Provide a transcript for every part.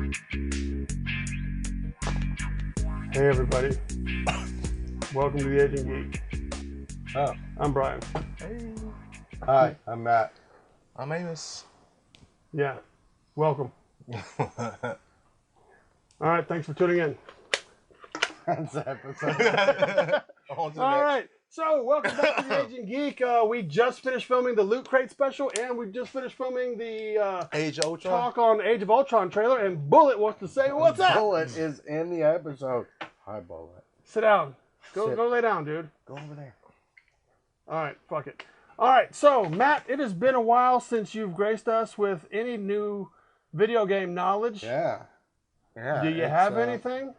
Hey everybody, welcome to the Aging Geek. Oh, I'm Brian. Hey. hi, I'm Matt. I'm Amos. Yeah, welcome. Alright, thanks for tuning in. That's the episode. Alright, so welcome back to the Aging Geek. We just finished filming the Loot Crate special, and we just finished filming the Age of Ultron. Talk on Age of Ultron trailer, and Bullet wants to say, what's up? Bullet is in the episode. Hi, Bullet. Sit down. Go Sit. lay down, dude. Go over there. Alright, fuck it. Alright, so Matt, it has been a while since you've graced us with any new video game knowledge. Yeah. Yeah. Do you have anything?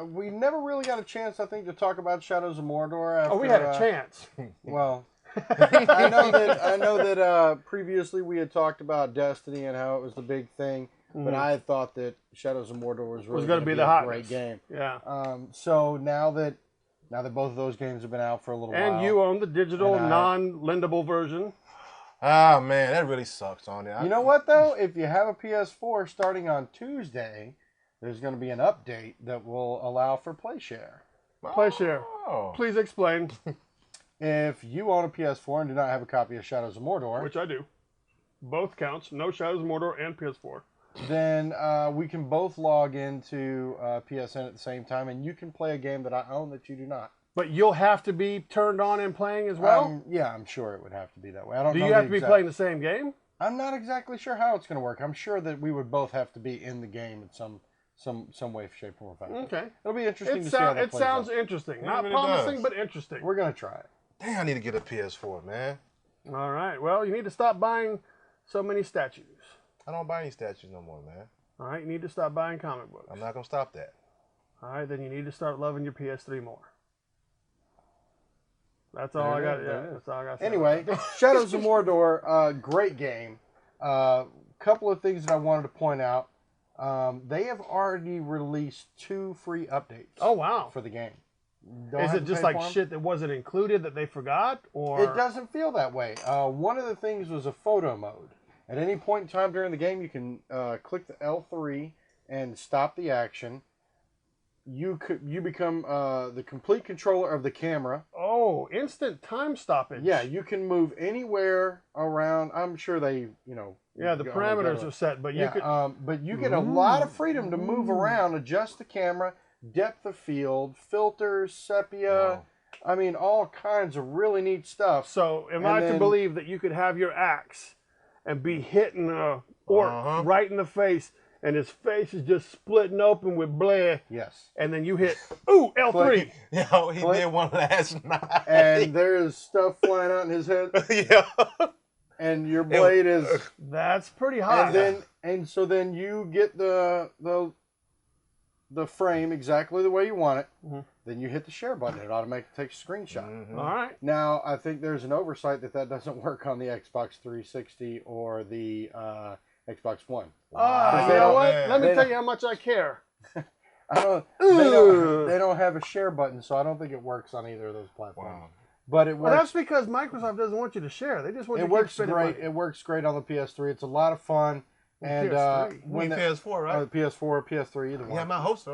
We never really got a chance, I think, to talk about Shadows of Mordor. After, Oh, we had a chance. Well, I know that previously we had talked about Destiny and how it was the big thing, but I had thought that Shadows of Mordor was really going to be a great game. Yeah. So now that both of those games have been out for a little while, And you own the digital, non-lendable version. Ah, man, that really sucks on it. You know what, though? If you have a PS4 starting on Tuesday, there's going to be an update that will allow for PlayShare. PlayShare. Oh. Please explain. If you own a PS4 and do not have a copy of Shadows of Mordor, Which I do. Both counts. No Shadows of Mordor and PS4. then we can both log into PSN at the same time, and you can play a game that I own that you do not. But you'll have to be turned on and playing as well? Yeah, I'm sure it would have to be that way. I don't Do know you have to be playing the same game? I'm not exactly sure how it's going to work. I'm sure that we would both have to be in the game in some way, shape, or form. Okay. It'll be interesting to see how that It plays sounds out. interesting. It Not really promising, does. but interesting. We're going to try it. Dang, I need to get a PS4, man. All right. Well, you need to stop buying so many statues. I don't buy any statues no more, man. All right. You need to stop buying comic books. I'm not going to stop that. All right. Then you need to start loving your PS3 more. That's all I got. Yeah, that's all I got. Anyway, Shadows of Mordor, great game. Couple of things that I wanted to point out. They have already released 2 free updates. Oh wow! For the game. Is it just like shit that wasn't included that they forgot, or it doesn't feel that way? One of the things was a photo mode. At any point in time during the game, you can click the L3 and stop the action. You become the complete controller of the camera. Oh, instant time stoppage. Yeah, you can move anywhere around. I'm sure they, Yeah, the parameters are set, but you could. But you get a lot of freedom to move around, adjust the camera, depth of field, filters, sepia. Wow. I mean, all kinds of really neat stuff. So, am I to believe that you could have your axe and be hitting a orc right in the face, and his face is just splitting open with blood? Yes. And then you hit L3. Click. Yo, he did one last night. And there's stuff flying out in his head. Yeah. And your blade is. That's pretty hot. And so then you get the frame exactly the way you want it. Mm-hmm. Then you hit the share button. It automatically takes a screenshot. Mm-hmm. All right. Now, I think there's an oversight that doesn't work on the Xbox 360 or the Xbox One. You know what? Let me tell you how much I care. They don't have a share button, so I don't think it works on either of those platforms. Wow. But it works. Well, that's because Microsoft doesn't want you to share. They just want you to keep spending money. It works great on the PS3. It's a lot of fun. And when PS4, right? PS4, PS3, either one. Yeah, my host. You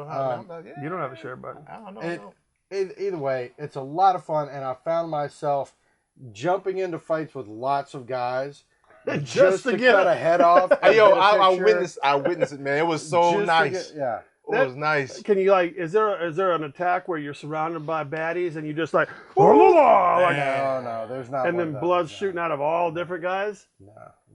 don't have a share button. I don't know. Either way, it's a lot of fun, and I found myself jumping into fights with lots of guys just to cut a head off. Yo, I witnessed it, man. It was so nice. It was nice. Can you is there an attack where you're surrounded by baddies and you just like, no, there's not. And then blood's shooting out of all different guys? No,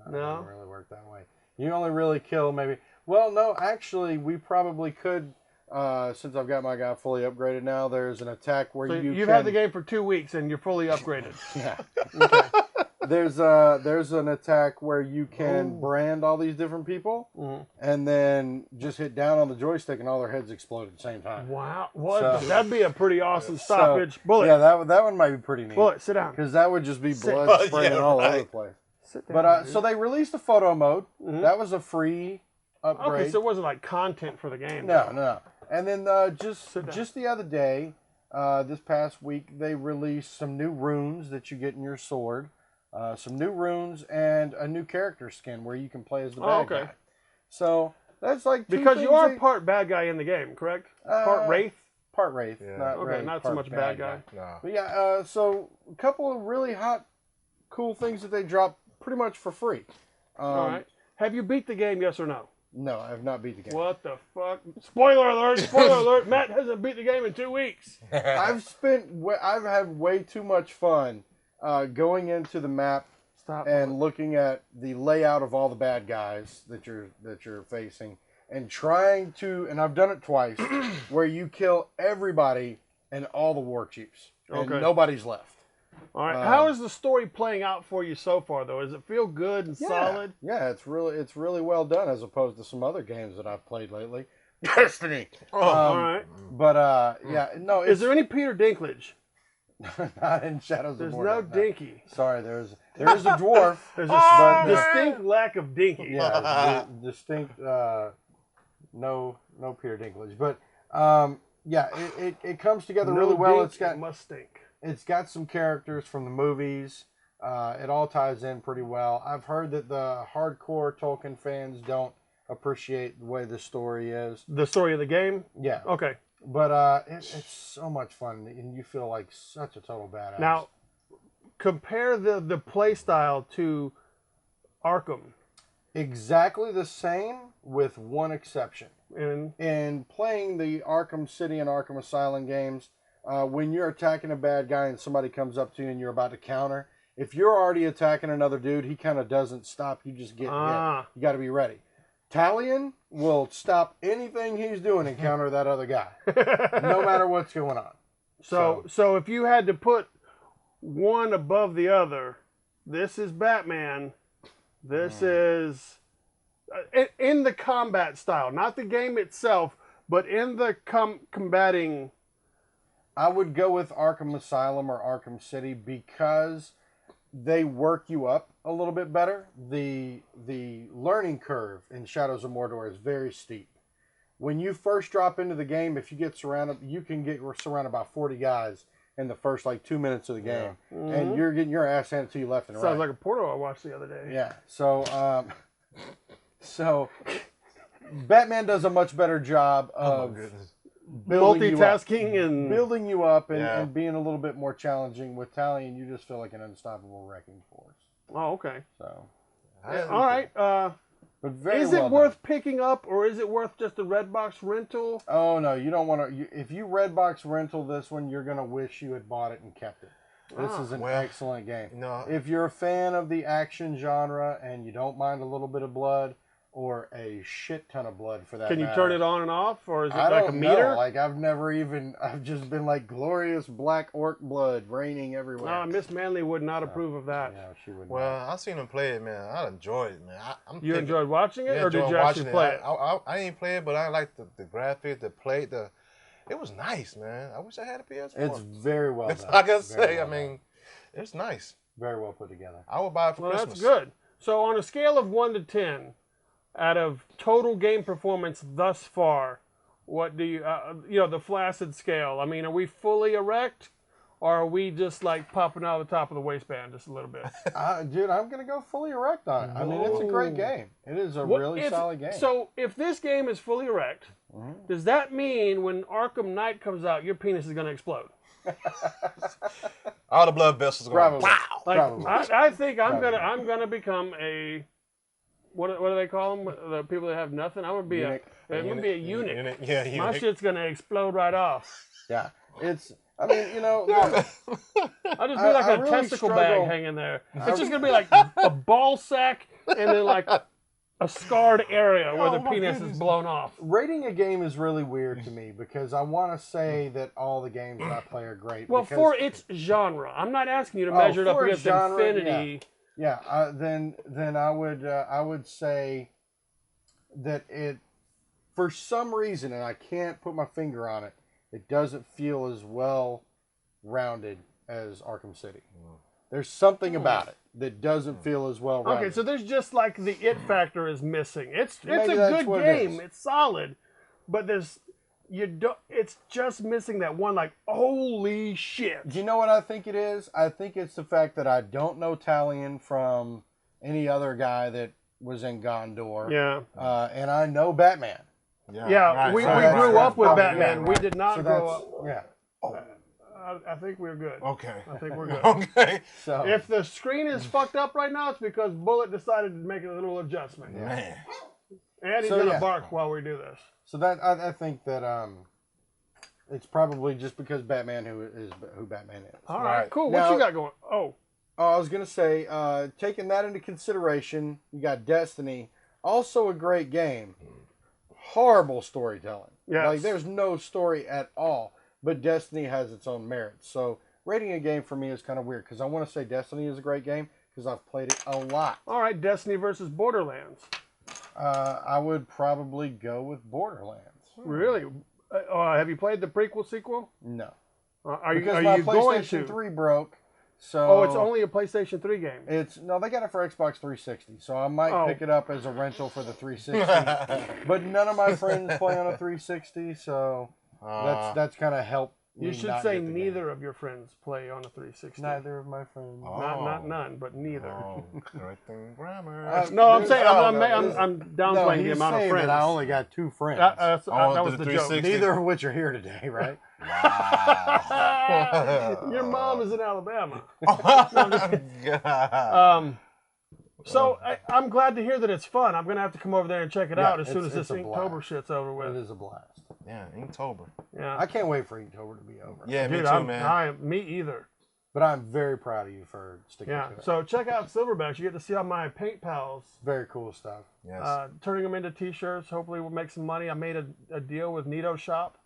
it doesn't really work that way. You only really kill maybe. Well, no, actually, we probably could. Since I've got my guy fully upgraded now, there's an attack where you've had the game for 2 weeks and you're fully upgraded. Yeah. Okay. There's an attack where you can brand all these different people, and then just hit down on the joystick and all their heads explode at the same time. Wow, that'd be a pretty awesome stoppage. Bullet. Yeah, that one might be pretty neat. Bullet, sit down. Because that would just be blood spraying all over the place. Sit down, but so they released a photo mode. That was a free upgrade. Okay, so it wasn't like content for the game. No. And then just the other day, this past week, they released some new runes that you get in your sword. Some new runes and a new character skin where you can play as the bad guy. So That's like because you are part bad guy in the game, correct? Part Wraith. Part Wraith. Yeah. Not Okay, really not so much bad guy. No. But yeah, so a couple of really hot, cool things that they dropped pretty much for free. All right. Have you beat the game? Yes or no? No, I have not beat the game. What the fuck? Spoiler alert! Spoiler alert! Matt hasn't beat the game in 2 weeks. I've had way too much fun going into the map and looking at the layout of all the bad guys that you're facing, and trying to, and I've done it twice, where you kill everybody and all the war chiefs, and nobody's left. All right. How is the story playing out for you so far, though? Does it feel good and solid? Yeah, it's really well done as opposed to some other games that I've played lately. Destiny. All right. But yeah, no. Is there any Peter Dinklage? Not in Shadows of Mordor. There's no Dinky. Sorry, there is a dwarf. There's a distinct lack of Dinky. Yeah, distinct. No Peter Dinklage, but yeah, it comes together really well. It's got some characters from the movies. It all ties in pretty well. I've heard that the hardcore Tolkien fans don't appreciate the way the story is. The story of the game? Yeah. Okay. But it's so much fun, and you feel like such a total badass. Now, compare the play style to Arkham. Exactly the same, with one exception. In playing the Arkham City and Arkham Asylum games, when you're attacking a bad guy and somebody comes up to you and you're about to counter, if you're already attacking another dude, he kind of doesn't stop. You just get hit. You got to be ready. Talion will stop anything he's doing and counter that other guy, no matter what's going on. So if you had to put one above the other, this is Batman. This is in the combat style, not the game itself, but in the combating. I would go with Arkham Asylum or Arkham City because they work you up a little bit better. The learning curve in Shadows of Mordor is very steep. When you first drop into the game, if you get surrounded, you can get surrounded by 40 guys in the first 2 minutes of the game, and you're getting your ass handed to you left and right. Sounds like a porno I watched the other day. Yeah. So Batman does a much better job of multitasking and building you up and being a little bit more challenging. With Talion, you just feel like an unstoppable wrecking force. Oh, okay. So, all right. But very is it worth picking up, or is it worth just a Redbox rental? Oh no, you don't want to. If you Redbox rental this one, you're gonna wish you had bought it and kept it. This is an excellent game. No. If you're a fan of the action genre and you don't mind a little bit of blood, or a shit ton of blood for that Can you matter. turn it on and off, or is it like a meter? Know. Like I've just been like glorious black orc blood raining everywhere. Miss Manley would not approve of that. Yeah, she would. Well, I seen him play it, man. I enjoyed it, man. You enjoyed watching it, or did you actually play it? I didn't play it, but I liked the graphics, the play, it was nice, man. I wish I had a PS4. It's very well done. That's all I can say. I mean, it's nice. Very well put together. I would buy it for Christmas. That's good. So on a scale of 1 to 10, out of total game performance thus far, what do you, the flaccid scale? I mean, are we fully erect, or are we just like popping out of the top of the waistband just a little bit? Dude, I'm going to go fully erect on it. I mean, it's a great game. It is a really solid game. So if this game is fully erect, does that mean when Arkham Knight comes out, your penis is going to explode? All the blood vessels are going, wow. Like, I think I'm gonna become a what do they call them? The people that have nothing. I'm gonna be a eunuch. Yeah, eunuch. My shit's gonna explode right off. Yeah, it's. I mean, I'll just be like a really testicle bag hanging there. It's just gonna be like a ball sack and then like a scarred area where the penis is blown off. Rating a game is really weird to me because I want to say that all the games that I play are great. Well, for its genre, I'm not asking you to measure it up against Infinity. Yeah. Then I would say that it, for some reason, and I can't put my finger on it, it doesn't feel as well rounded as Arkham City. There's something about it that doesn't feel as well rounded. Okay, so there's just like the it factor is missing. It's a good game. It's solid, but it's just missing that one like holy shit. Do you know what I think it is? I think it's the fact that I don't know Talion from any other guy that was in Gondor. Yeah. And I know Batman. Yeah, right, we right, grew right, up with right, Batman. right, We right. did not So grow that's, up. yeah. I think we're good. Okay. I think we're good. Okay. So If the screen is fucked up right now, it's because Bullet decided to make a little adjustment. Man. And he's So, gonna yeah. bark while we do this. So that I think that it's probably just because Batman who Batman is. All right, Right. cool. Now- What you got going? Oh, I was gonna say, taking that into consideration, you got Destiny, also a great game. Horrible storytelling. Yes. Like there's no story at all. But Destiny has its own merits. So rating a game for me is kind of weird because I want to say Destiny is a great game because I've played it a lot. all right. Destiny versus Borderlands. I would probably go with Borderlands. Really? Have you played the prequel sequel? No, Are you because my going PlayStation to? 3 broke. So Oh, it's only a PlayStation 3 game. No, they got it for Xbox 360, so I might Oh. pick it up as a rental for the 360. But none of my friends play on a 360, so that's kind of helped. You me should not say get the game. neither of your friends play on a 360. Neither of my friends. Not none, but neither. Oh, correcting grammar. No, I'm saying I'm No, downplaying the he's amount of saying friends. that I only got 2 friends. That Oh, was the the joke. 360. Neither of which are here today, right? Wow. Your mom is in Alabama. God. So I'm glad to hear that it's fun. I'm gonna have to come over there and check it Yeah, out as soon as it's this a Inktober blast. shit's over It with. is a blast. Yeah, Inktober. Yeah, I can't wait for Inktober to be over. Yeah, me dude, too, man. me either. But I'm very proud of you for sticking Yeah. to it. So check out Silverbacks. You get to see all my paint pals. Very cool stuff. Yes. Turning them into T-shirts. Hopefully, we'll make some money. I made a deal with Nito Shop.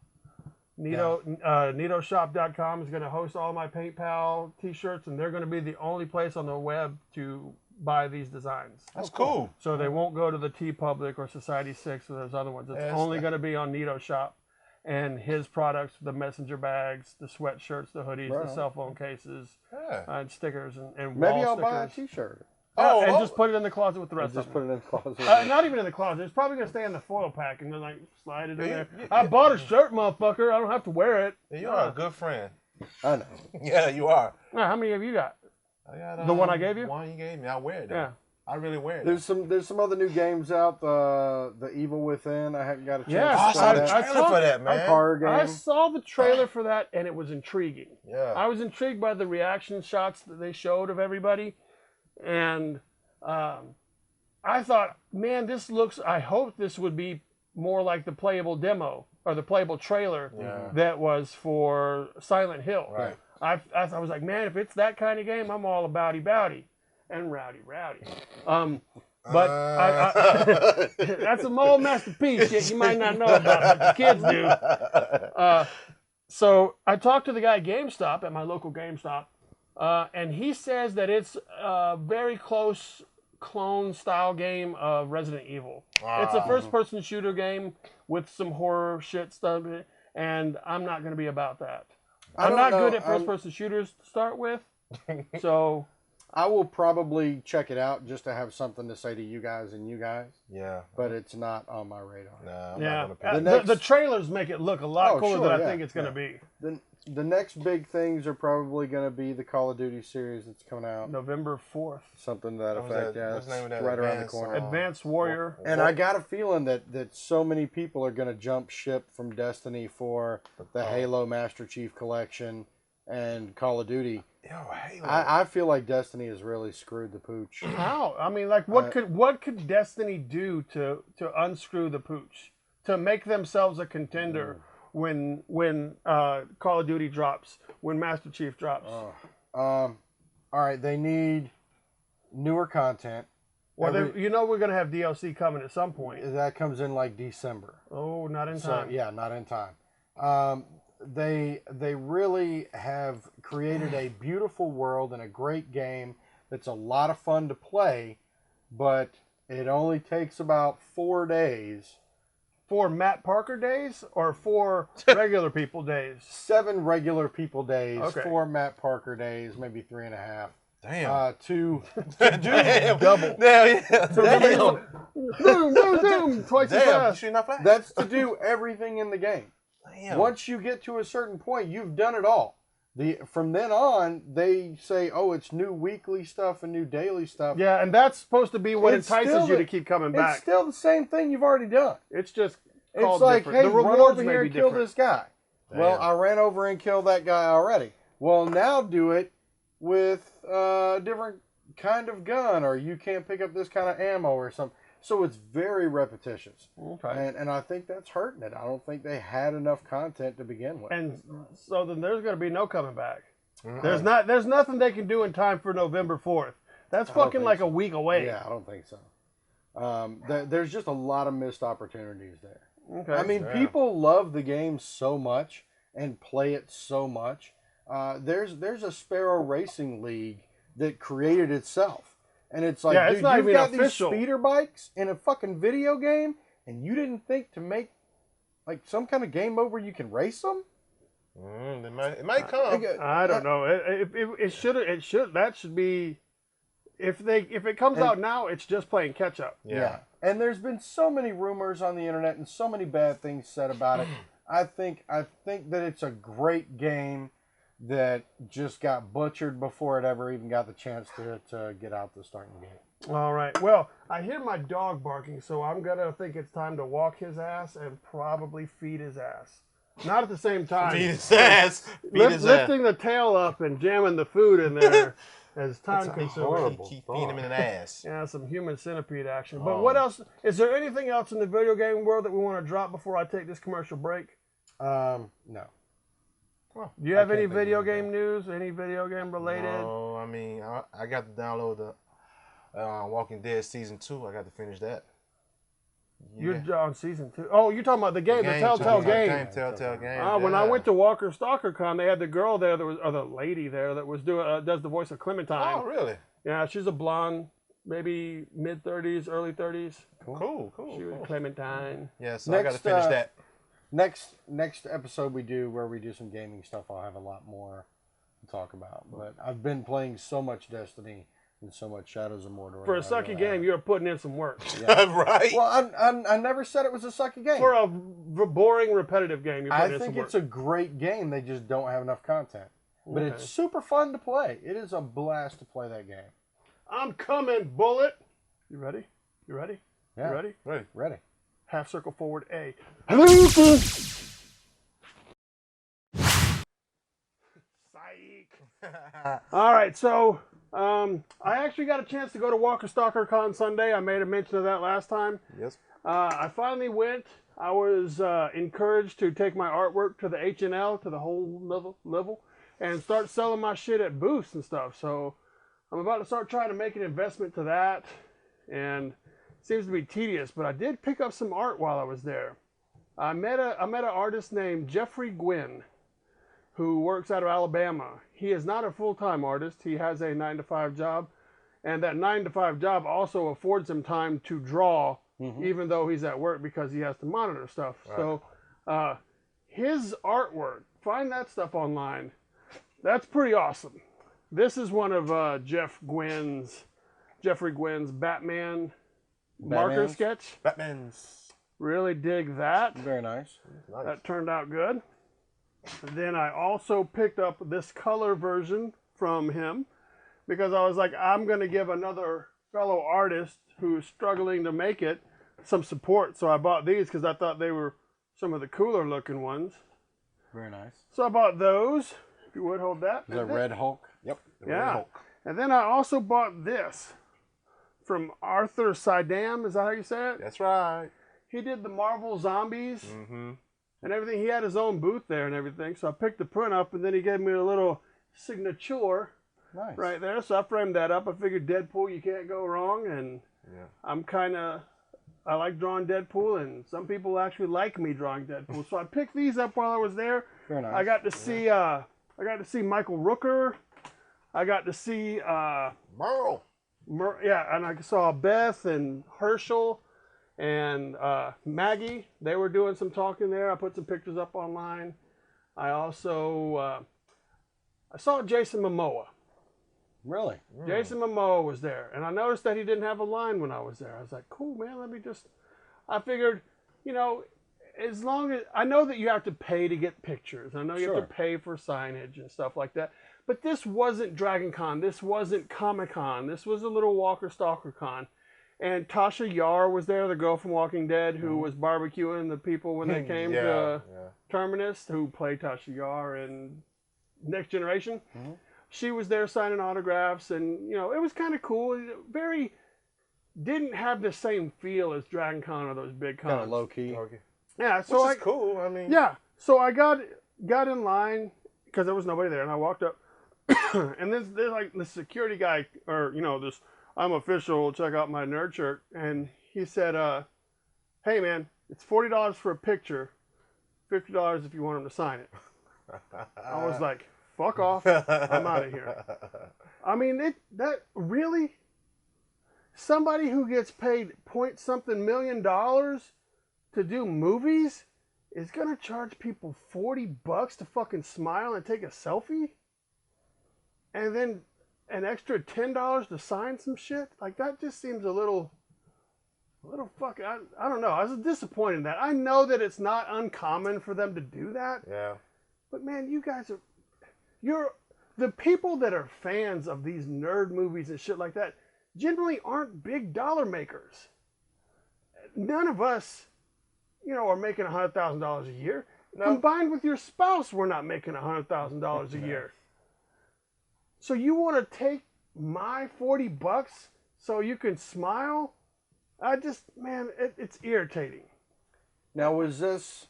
NitoShop.com is going to host all my paint pal T-shirts, and they're going to be the only place on the web to buy these designs. That's cool. So they won't go to the TeePublic or Society 6 or those other ones. It's only going to be on Nito Shop and his products, the messenger bags, the sweatshirts, the hoodies, Right the on. cell phone cases, Yeah. and stickers and Maybe wall I'll buy a stickers. T-shirt. And just put it in the closet with the rest Just of put them. it in the closet. Not even in the closet. It's probably going to stay in the foil pack and then like slide it in there. yeah, I bought a shirt, motherfucker. I don't have to wear it. You are a good friend. I know. Yeah, you are. Now, how many have you got? I got, The one I gave you? One you gave me. I wear it. Though. Yeah. I really wear it. There's some other new games out. The Evil Within. I haven't got a chance Yeah, Oh, I to saw play the that. trailer for that, man. Horror game. I saw the trailer for that and it was intriguing. Yeah. I was intrigued by the reaction shots that they showed of everybody. And I thought, man, this looks, I hope this would be more like the playable demo or the playable trailer that was for Silent Hill. Right. I was like, man, if it's that kind of game, I'm all abouty bowdy and rowdy. But that's a mole masterpiece shit you might not know about, but the kids do. So I talked to the guy at GameStop, at my local GameStop, and he says that it's a very close clone style game of Resident Evil. It's a first-person shooter game with some horror shit stuff, and I'm not going to be about that. I'm not good at first-person shooters to start with, so I will probably check it out just to have something to say to you guys. Yeah. But it's not on my radar. Nah, I'm yeah. not gonna pick it. The trailers make it look a lot Oh, cooler sure, than I yeah, think it's going to be. The next big things are probably going to be the Call of Duty series that's coming out. November 4th. Something to that What was effect. that? Yeah, What's it's the name of that? right around the Advanced, corner. Advanced Warrior. And I got a feeling that so many people are going to jump ship from Destiny for the Halo Master Chief Collection and Call of Duty. Yo, Halo. I feel like Destiny has really screwed the pooch. How? I mean, like, what could Destiny do to unscrew the pooch, to make themselves a contender when Call of Duty drops, when Master Chief drops? All right, they need newer content. Well, we're gonna have DLC coming at some point. That comes in like December. Oh, not in So time. yeah, not in time. They really have created a beautiful world and a great game that's a lot of fun to play, but it only takes about 4 days. 4 Matt Parker days or 4 regular people days? 7 regular people days, Okay. 4 Matt Parker days, maybe 3.5. Damn. To Damn. double. Damn. Damn. Boom, twice as Damn. You fast. shooting that flash? That's to do everything in the game. Damn. Once you get to a certain point, you've done it all. From then on, they say, oh, it's new weekly stuff and new daily stuff. Yeah, and that's supposed to be what It's entices still you the- to keep coming It's back. still the same thing you've already done. It's just It's called like, different. hey, The run rewards over may here be and kill different. this guy. Well, I ran over and killed that guy already. Well, now do it with a different kind of gun, or you can't pick up this kind of ammo or something. So it's very repetitious. Okay. And I think that's hurting it. I don't think they had enough content to begin with. And so then there's going to be no coming back. There's nothing they can do in time for November 4th. That's fucking like a week away. Yeah, I don't think so. There's just a lot of missed opportunities there. Okay. I mean, people love the game so much and play it so much. There's a Sparrow Racing League that created itself. And it's like, Yeah, it's dude, not you've even got official. these speeder bikes in a fucking video game, and you didn't think to make like some kind of game mode where you can race them? It might come. I don't know. It should. That should be. If it comes out now, it's just playing catch up. Yeah. And there's been so many rumors on the internet and so many bad things said about it. I think that it's a great game that just got butchered before it ever even got the chance to get out the starting gate. All right. Well, I hear my dog barking, so I'm gonna think it's time to walk his ass and probably feed his ass. Not at the same time. Feed his ass. Lifting the tail up and jamming the food in there is time consuming. Keep feeding him in the ass. Yeah, some human centipede action. But what else? Is there anything else in the video game world that we want to drop before I take this commercial break? No. Do you have any video game news? Any video game related? No, I mean, I got to download the Walking Dead Season 2. I got to finish that. You're on season 2. Oh, you're talking about the game, the Telltale game. Telltale game. When I went to Stalker Con, they had the girl there that was, or the lady there that was does the voice of Clementine. Oh, really? Yeah, she's a blonde, maybe mid-30s, early 30s. Cool. She was Clementine. Yeah, so I got to finish that. Next episode we do where we do some gaming stuff, I'll have a lot more to talk about. But I've been playing so much Destiny and so much Shadows of Mordor. For a sucky game, you're putting in some work. Right. Well, I never said it was a sucky game. For a boring, repetitive game, you're putting in some work. It's a great game. They just don't have enough content. But it's super fun to play. It is a blast to play that game. I'm coming, Bullet. You ready? Yeah. You ready? Ready. Half circle forward A. All right, so I actually got a chance to go to Stalker Con Sunday. I made a mention of that last time. Yes. I finally went. I was encouraged to take my artwork to the H&L, to the whole level, and start selling my shit at booths and stuff. So I'm about to start trying to make an investment to that, and it seems to be tedious, but I did pick up some art while I was there. I met an artist named Geoffrey Gwin, who works out of Alabama. He is not a full-time artist. He has a 9-to-5 job, and that 9-to-5 job also affords him time to draw, even though he's at work, because he has to monitor stuff. Right. So his artwork, find that stuff online. That's pretty awesome. This is one of Geoffrey Gwin's Batman marker sketch. Batman's. Really dig that. Very nice. That turned out good. Then I also picked up this color version from him because I was like, I'm going to give another fellow artist who's struggling to make it some support. So I bought these because I thought they were some of the cooler looking ones. Very nice. So I bought those. If you would hold that. The Red Hulk. Yep. Yeah. Hulk. And then I also bought this from Arthur Sidam. Is that how you say it? That's right. He did the Marvel Zombies and everything. He had his own booth there and everything. So I picked the print up, and then he gave me a little signature right there. So I framed that up. I figured Deadpool, you can't go wrong. And I like drawing Deadpool, and some people actually like me drawing Deadpool. So I picked these up while I was there. Very nice. I got to see Michael Rooker. I got to see Merle. And I saw Beth and Herschel and Maggie. They were doing some talking there. I put some pictures up online. I also I saw Jason Momoa. Really? Jason Momoa was there, and I noticed that he didn't have a line when I was there. I was like, cool, man, I figured, as long as I know that you have to pay to get pictures, I know you have Sure. to pay for signage and stuff like that. But this wasn't Dragon Con. This wasn't Comic Con. This was a little Walker Stalker Con. And Tasha Yar was there, the girl from Walking Dead, who was barbecuing the people when they came to Terminus, who played Tasha Yar in Next Generation. She was there signing autographs, and you know, it was kind of cool. Very didn't have the same feel as Dragon Con or those big cons. Kind of low key. Okay. Yeah, so Which is cool. I mean, yeah, so I got in line because there was nobody there, and I walked up, and then there's like the security guy, or you know, this I'm official. Check out my nerd shirt, and he said, "Hey man, it's $40 for a picture, $50 if you want him to sign it." I was like, "Fuck off, I'm out of here." I mean, that really. Somebody who gets paid point something million dollars to do movies is gonna charge people $40 to fucking smile and take a selfie, and then an extra $10 to sign some shit. Like that just seems a little fucking. I don't know. I was disappointed in that. I know that it's not uncommon for them to do that. Yeah. But man, you're the people that are fans of these nerd movies and shit like that. Generally aren't big dollar makers. None of us, you know, are making $100,000 a year. No. Combined with your spouse, we're not making $100,000 a year. So you want to take my $40 so you can smile? Man, it's irritating. Now, was this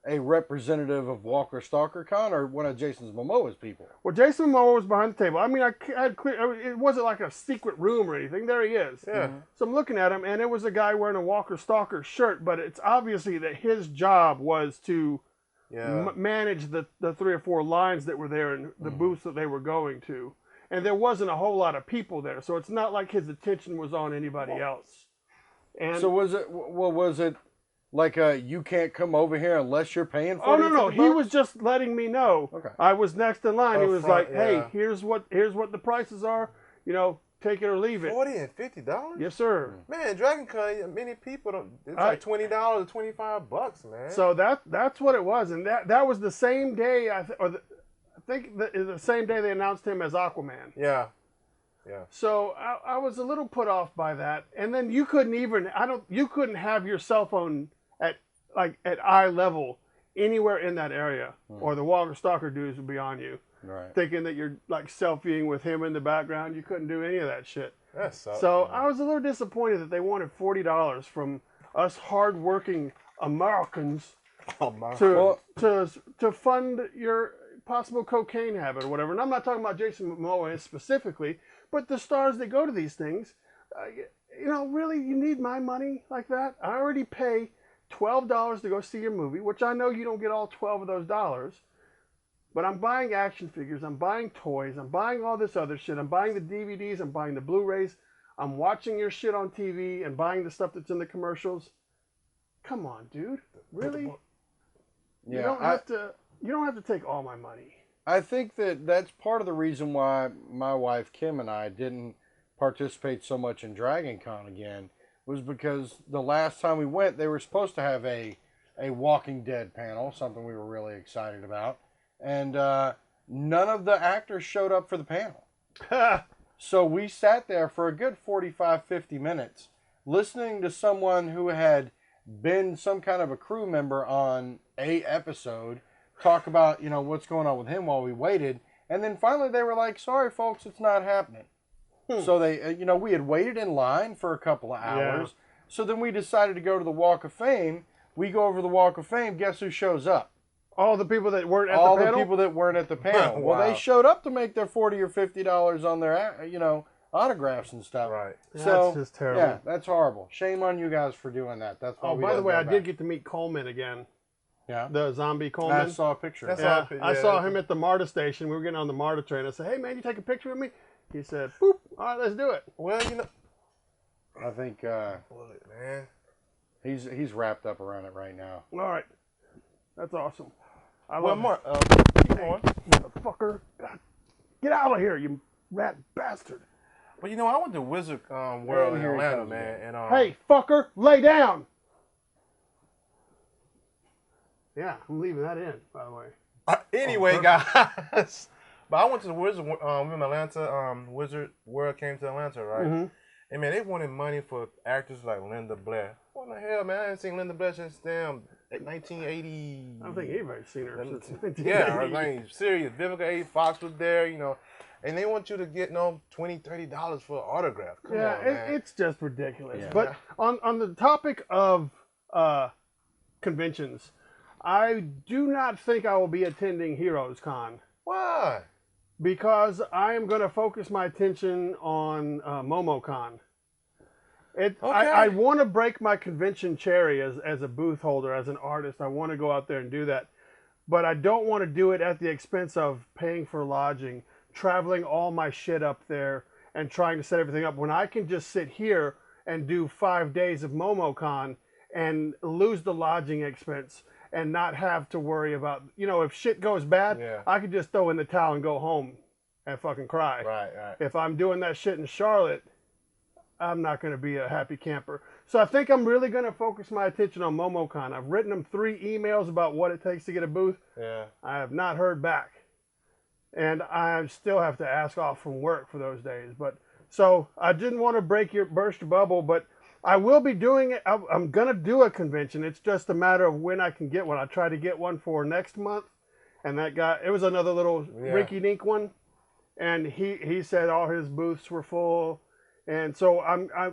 a representative of Walker Stalker Con or one of Jason Momoa's people? Well, Jason Momoa was behind the table. I mean, I had clear. It wasn't like a secret room or anything. There he is. Yeah. So I'm looking at him, and it was a guy wearing a Walker Stalker shirt. But it's obviously that his job was to manage the 3 or 4 lines that were there in the booths that they were going to, and there wasn't a whole lot of people there. So it's not like his attention was on anybody else. And so was it like you can't come over here unless you're paying for it? Oh no, he was just letting me know. Okay. I was next in line. He was front, like, "Hey, here's what the prices are. You know, take it or leave it." $40 and $50. Yes, sir. Man, Dragon Con, many people don't. It's like $20 or $25, man. So that's what it was, and that was the same day. I think the same day they announced him as Aquaman. Yeah. So I was a little put off by that, and then you couldn't have your cell phone at eye level anywhere in that area, or the Walker Stalker dudes would be on you, right, thinking that you're like selfieing with him in the background. You couldn't do any of that shit. That sucks. So I was a little disappointed that they wanted $40 from us hardworking Americans to fund your possible cocaine habit or whatever. And I'm not talking about Jason Momoa specifically, but the stars that go to these things. You know, really, you need my money like that? I already pay $12 to go see your movie, which I know you don't get all 12 of those dollars. But I'm buying action figures, I'm buying toys, I'm buying all this other shit. I'm buying the DVDs, I'm buying the Blu-rays, I'm watching your shit on TV and buying the stuff that's in the commercials. Come on, dude. Really? Yeah, you don't have to take all my money. I think that's part of the reason why my wife Kim and I didn't participate so much in Dragon Con again, was because the last time we went, they were supposed to have a Walking Dead panel, something we were really excited about. And none of the actors showed up for the panel. So we sat there for a good 45, 50 minutes listening to someone who had been some kind of a crew member on a episode talk about, you know, what's going on with him while we waited. And then finally they were like, "Sorry, folks, it's not happening." So they, you know, we had waited in line for a couple of hours. Yeah. So then we decided to go to the Walk of Fame. We go over the Walk of Fame. Guess who shows up? All the people that weren't at the panel? All the people that weren't at the panel. Wow. Well, they showed up to make their $40 or $50 on their, you know, autographs and stuff. Right. So, that's just terrible. Yeah, that's horrible. Shame on you guys for doing that. That's why by the way, I did get to meet Coleman again. Yeah. The zombie Coleman. I saw a picture. I saw him at the MARTA station. We were getting on the MARTA train. I said, "Hey, man, you take a picture with me?" He said, "Boop. All right, let's do it." Well, you know, I think man, he's wrapped up around it right now. All right, that's awesome. Mark, keep going, motherfucker, get out of here, you rat bastard! But you know, I went to Wizard World in Atlanta, man, and hey, fucker, lay down. Yeah, I'm leaving that in, by the way. Anyway, Oh, guys. But I went to the Wizard in Atlanta. Wizard World came to Atlanta, right? Mm-hmm. And man, they wanted money for actors like Linda Blair. What the hell, man? I haven't seen Linda Blair since damn 1980. I don't think anybody's seen her since 1980. Yeah, I mean, serious. Vivica A. Fox was there, you know, and they want you to get $20, $30 for an autograph. Come on, man. It's just ridiculous. Yeah. But on the topic of conventions, I do not think I will be attending Heroes Con. Why? Because I am going to focus my attention on Momocon. I want to break my convention cherry as a booth holder, as an artist. I want to go out there and do that. But I don't want to do it at the expense of paying for lodging, traveling all my shit up there, and trying to set everything up when I can just sit here and do 5 days of Momocon and lose the lodging expense and not have to worry about, if shit goes bad, I could just throw in the towel and go home and fucking cry. Right. If I'm doing that shit in Charlotte, I'm not going to be a happy camper. So I think I'm really going to focus my attention on Momocon. I've written them 3 emails about what it takes to get a booth. Yeah. I have not heard back. And I still have to ask off from work for those days. So I didn't want to burst your bubble, but I will be doing it. I'm going to do a convention. It's just a matter of when I can get one. I tried to get one for next month, and it was another little rinky-dink one. And he said all his booths were full. And so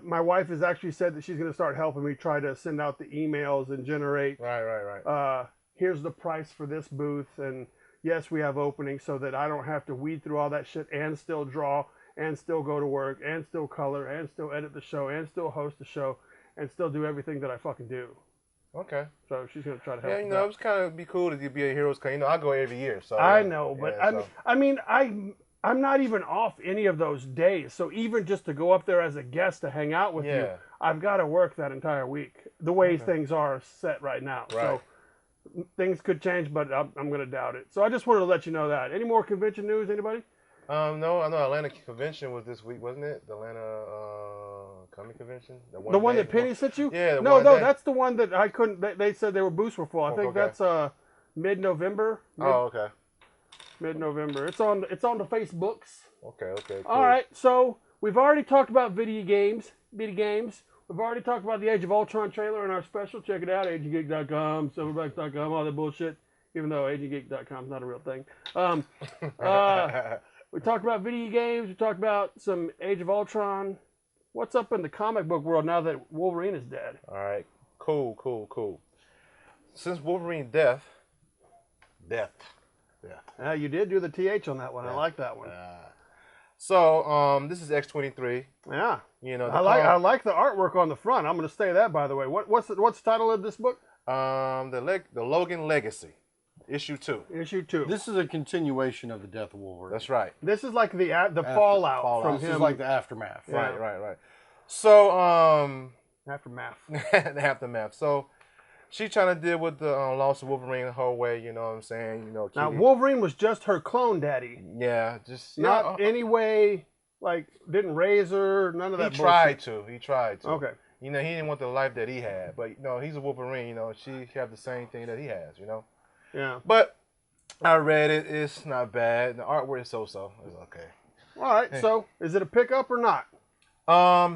my wife has actually said that she's going to start helping me try to send out the emails and generate. Right. Here's the price for this booth. And yes, we have openings so that I don't have to weed through all that shit and still draw and still go to work, and still color, and still edit the show, and still host the show, and still do everything that I fucking do. Okay. So she's gonna try to help. Yeah, it's kind of be cool to be a Heroes Con. I go every year, so. I know, but I'm not even off any of those days. So even just to go up there as a guest to hang out with you, I've got to work that entire week. The way things are set right now. Right. So things could change, but I'm gonna doubt it. So I just wanted to let you know that. Any more convention news? Anybody? No, I know Atlanta Convention was this week, wasn't it? The Atlanta Comic Convention? The one that Penny sent you? Yeah. No, that's the one that I couldn't. They said their booths were full. I think that's mid-November. Okay. Mid-November. It's on the Facebooks. Okay, cool. All right, so we've already talked about video games. We've already talked about the Age of Ultron trailer in our special. Check it out, aginggeek.com, silverbacks.com, all that bullshit. Even though aginggeek.com is not a real thing. We talked about video games. We talked about some Age of Ultron. What's up in the comic book world now that Wolverine is dead? All right. Cool. Since Wolverine death. Yeah, you did do the TH on that one. I like that one. So, this is X-23. Yeah. I like the artwork on the front. I'm going to say that, by the way. What's the title of this book? The Logan Legacy. Issue 2. Issue 2. This is a continuation of the death of Wolverine. That's right. This is like the fallout from him. This is like the aftermath. Yeah. Right. So, aftermath. The aftermath. So, she's trying to deal with the loss of Wolverine the whole way. You know what I'm saying? Now Wolverine was just her clone daddy. Yeah, just not any way didn't raise her. None of that. He tried to. Okay. He didn't want the life that he had, but he's a Wolverine. She have the same thing that he has. Yeah. But I read it. It's not bad. The artwork is so-so. It's okay. All right. Hey. So, is it a pickup or not?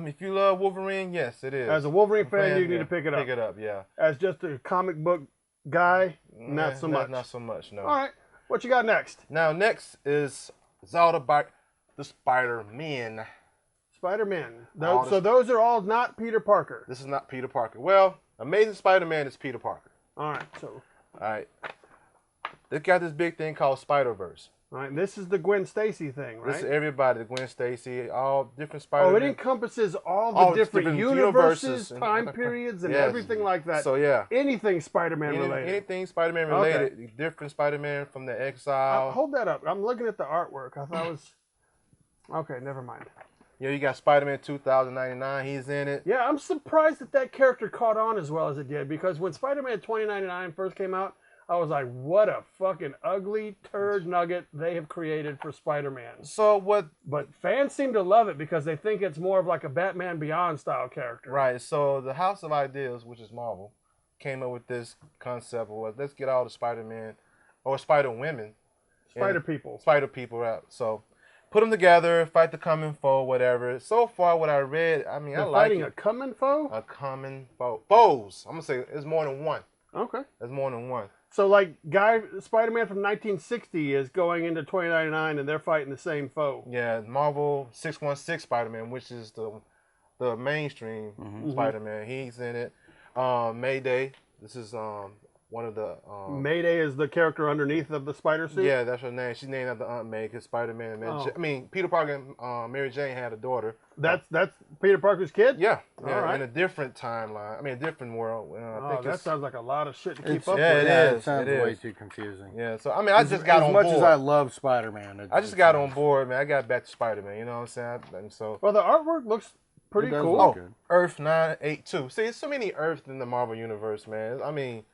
If you love Wolverine, yes, it is. As a Wolverine fan, you need to pick it up. Pick it up, yeah. As just a comic book guy, not so much. Not so much, no. All right. What you got next? Now, next is the Spider-Man. Spider-Man. So those are all not Peter Parker. This is not Peter Parker. Well, Amazing Spider-Man is Peter Parker. All right. All right. They got this big thing called Spider-Verse. All right, this is the Gwen Stacy thing, right? This is everybody, the Gwen Stacy, all different Spider-Man. Oh, it encompasses all the different universes, time periods, and everything like that. So, yeah. Anything Spider-Man related. Anything Spider-Man related. Okay. Different Spider-Man from the Exile. Hold that up. I'm looking at the artwork. I thought it was... Okay, never mind. Yeah, you got Spider-Man 2099. He's in it. Yeah, I'm surprised that character caught on as well as it did, because when Spider-Man 2099 first came out, I was like, what a fucking ugly turd nugget they have created for Spider-Man. So what? But fans seem to love it because they think it's more of like a Batman Beyond style character. Right. So the House of Ideas, which is Marvel, came up with this concept was let's get all the Spider-Man or Spider-Women, Spider people. Spider people out. So put them together, fight the common foe, whatever. So far, what I read, I mean, They're I like fighting it. a common foe? A common foe. Foes. I'm gonna say it's more than one. Okay. There's more than one. So, like, Spider-Man from 1960 is going into 2099, and they're fighting the same foe. Yeah, Marvel 616 Spider-Man, which is the mainstream Spider-Man. He's in it. Mayday. This is one of the. Mayday is the character underneath of the spider suit? Yeah, that's her name. She's named after Aunt May because Spider-Man and Mary I mean, Peter Parker and Mary Jane had a daughter. That's Peter Parker's kid? Yeah. All right. In a different timeline. I mean, a different world. I think that sounds like a lot of shit to keep up yeah, with. It sounds way too confusing. Yeah, so I mean, I just got on board. As much as I love Spider-Man. I just got on board, man. I got back to Spider-Man, you know what I'm saying? And so. Well, the artwork looks pretty cool. Look good. Earth 982. See, there's so many Earths in the Marvel Universe, man. I mean,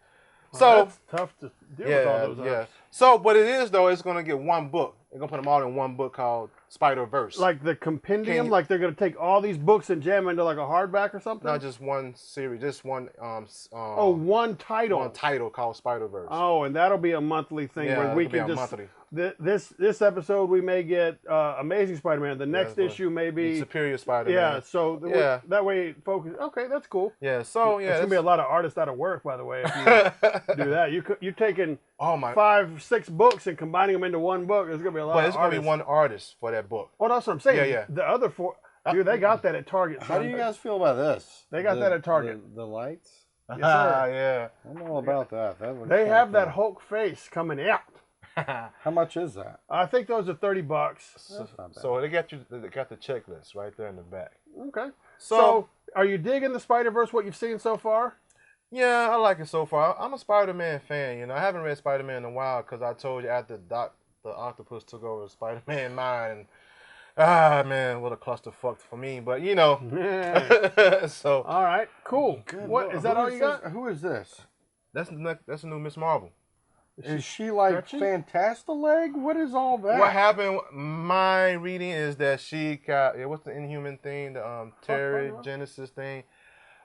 well, that's tough to deal with all those Earths. So, what it is, though, it's going to get one book. They're going to put them all in one book called Spider-Verse. Like the compendium? Like they're going to take all these books and jam into like a hardback or something? Not just one series, just one. One title. One title called Spider-Verse. Oh, and that'll be a monthly thing where we can just. Monthly. This episode we may get Amazing Spider-Man. The next issue may be Superior Spider-Man. Yeah, so that way focus. Okay, that's cool. Yeah, so it's gonna be a lot of artists out of work, by the way. If you do that, you're taking 5-6 books and combining them into one book. There's gonna be a lot. But it's gonna be one artist for that book. Well, that's what I'm saying. Yeah. The other 4, dude, they got that at Target. How do you guys feel about this? They got that at Target. The lights. Yes, sir. Yeah. I don't know about that. They have that Hulk face coming out. How much is that? I think those are $30. So they got the checklist right there in the back. Okay. So are you digging the Spider-Verse? What you've seen so far? Yeah, I like it so far. I'm a Spider-Man fan. You know, I haven't read Spider-Man in a while because I told you after the Octopus took over Spider-Man mind. Man, what a clusterfuck for me. But you know, so all right, cool. What is that? All you got? Who is this? That's a new Miss Marvel. Is she like Fantastileg? What is all that? What happened? My reading is that she got what's the Inhuman thing, the Terry Genesis thing,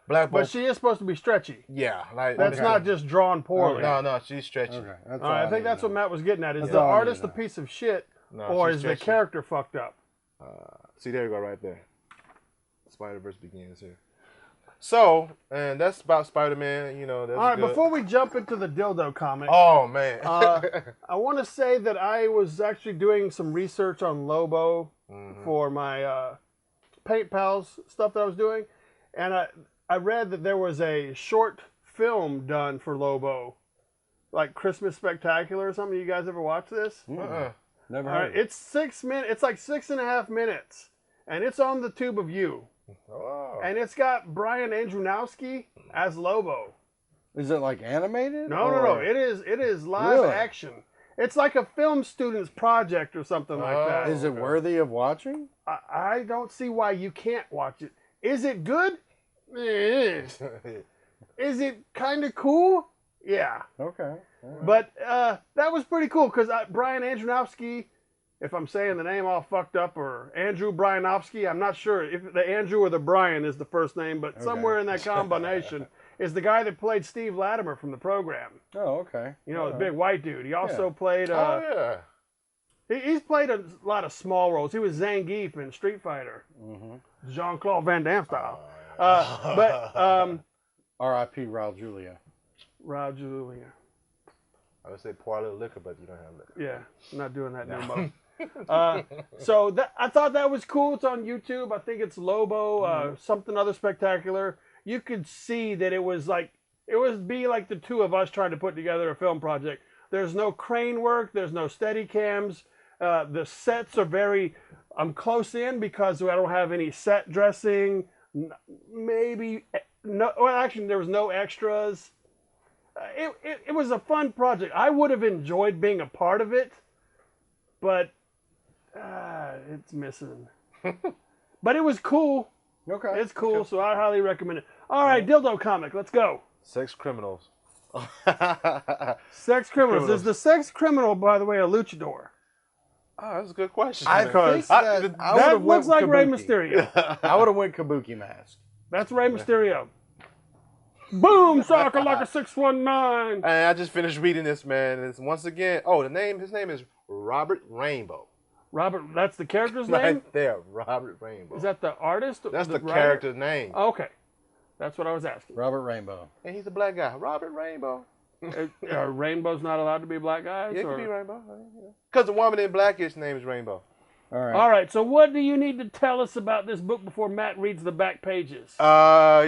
Black Bolt. But she is supposed to be stretchy. Yeah, like that's not just drawn poorly. No, she's stretchy. Okay, I think that's what Matt was getting at. Is the artist a piece of shit, or is the character fucked up? See, there you go, right there. Spider-Verse begins here. So, and that's about Spider-Man, you know. All right, before we jump into the dildo comic. Oh, man. I want to say that I was actually doing some research on Lobo for my Paint Pals stuff that I was doing. And I read that there was a short film done for Lobo, like Christmas Spectacular or something. You guys ever watch this? Never heard. It's 6 minutes. It's like 6.5 minutes. And it's on the Tube of You. Oh. And it's got Brian Andrzejowski as Lobo. Is it like animated? No. It is live action. It's like a film student's project or something like that. Is it worthy of watching? I don't see why you can't watch it. Is it good? Is it kind of cool? Yeah. Okay. Right. But that was pretty cool because Brian Andrzejowski, if I'm saying the name all fucked up, or Andrew Bryanovsky, I'm not sure if the Andrew or the Brian is the first name, but somewhere in that combination is the guy that played Steve Latimer from the program. Oh, okay. You know, the big white dude. He also played... He's played a lot of small roles. He was Zangief in Street Fighter. Jean-Claude Van Damme style. R.I.P. Raul Julia. Raul Julia. I would say pour a little liquor, but you don't have liquor. Yeah, I'm not doing that no more. So I thought that was cool. It's on YouTube. I think it's Lobo, something other spectacular. You could see that it was like the two of us trying to put together a film project. There's no crane work. There's no steady cams. The sets are very. I'm close in because I don't have any set dressing. Maybe no. Well, actually, there was no extras. It was a fun project. I would have enjoyed being a part of it, but it's missing. But it was cool. Okay. It's cool, so I highly recommend it. All right, dildo comic, let's go. Sex criminals. Sex criminals. Is the sex criminal, by the way, a luchador? Oh, that's a good question. That looks like Rey Mysterio. I would have went Kabuki mask. That's Rey Mysterio. Boom, soccer like a 619. And I just finished reading this, man. And it's once again, his name is Robert Rainbow. Robert, that's the character's name? Right there, Robert Rainbow. Is that the artist? That's the writer? character's name. Okay. That's what I was asking. Robert Rainbow. And he's a black guy. Robert Rainbow. Rainbow's not allowed to be black guys? Yeah, it could be Rainbow. Because the woman in Blackish name is Rainbow. All right, so what do you need to tell us about this book before Matt reads the back pages? What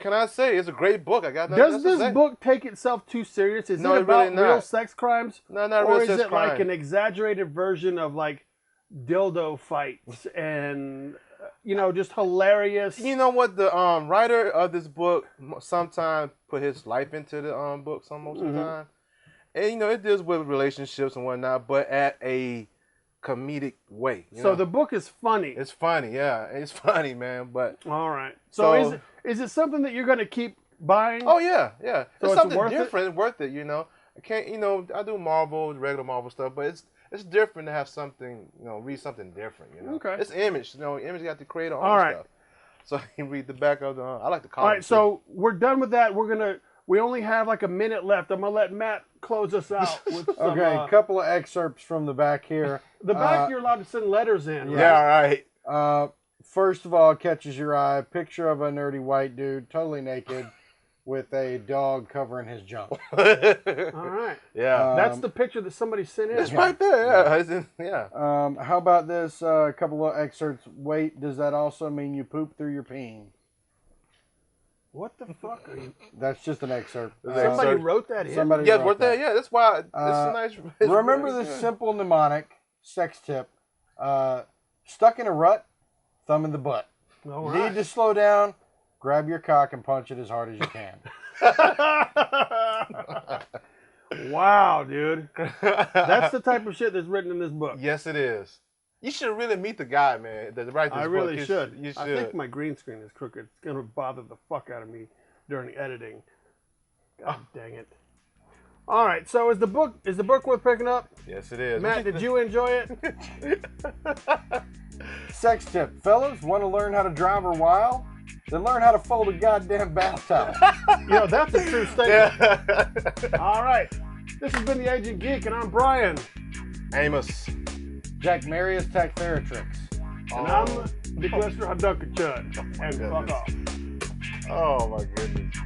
can I say? It's a great book. I got nothing Does else to this say. book take itself too serious? Is No, it it about really not. real sex crimes? No, not or real is sex it like crime. an exaggerated version of like dildo fights and just hilarious? You know what? The writer of this book sometimes put his life into the book most of the time. And, it deals with relationships and whatnot, but at a comedic way. So the book is funny. It's funny, yeah. It's funny, man. But all right. So is it something that you're going to keep buying? Oh, yeah, yeah. So it's something worth different, worth it, I can't, I do Marvel, regular Marvel stuff, but it's different to have something, read something different, Okay. It's Image, Image got to create all All the right. stuff. So you read the back of the, I like the comic. All right, so we're done with that. We only have like a minute left. I'm going to let Matt close us out with some, Okay, a couple of excerpts from the back here. The back you're allowed to send letters in, right? Yeah, right. First of all, catches your eye. Picture of a nerdy white dude, totally naked, with a dog covering his junk. All right. Yeah. That's the picture that somebody sent in. It's right there, yeah. How about this? A couple of excerpts. Wait, does that also mean you poop through your peen? What the fuck are you? That's just an excerpt. Somebody wrote that in? Somebody Yeah, wrote that. yeah, that's why it's a nice. Remember this simple mnemonic sex tip. Stuck in a rut, thumb in the butt. All right. Need to slow down, grab your cock and punch it as hard as you can. Wow, dude. That's the type of shit that's written in this book. Yes, it is. You should really meet the guy, man, that write this book. I really should. You should. I think my green screen is crooked. It's going to bother the fuck out of me during editing. God dang it. All right, so is the book worth picking up? Yes, it is. Matt, did you enjoy it? Sex tip. Fellas, want to learn how to drive her wild? Then learn how to fold a goddamn bath towel. That's a true statement. All right. This has been the Aging Geek, and I'm Brian. Amos. Jack Marius Tack Ferretrix. And I'm the Lester Hadunka Chud. And fuck off. Oh, my goodness.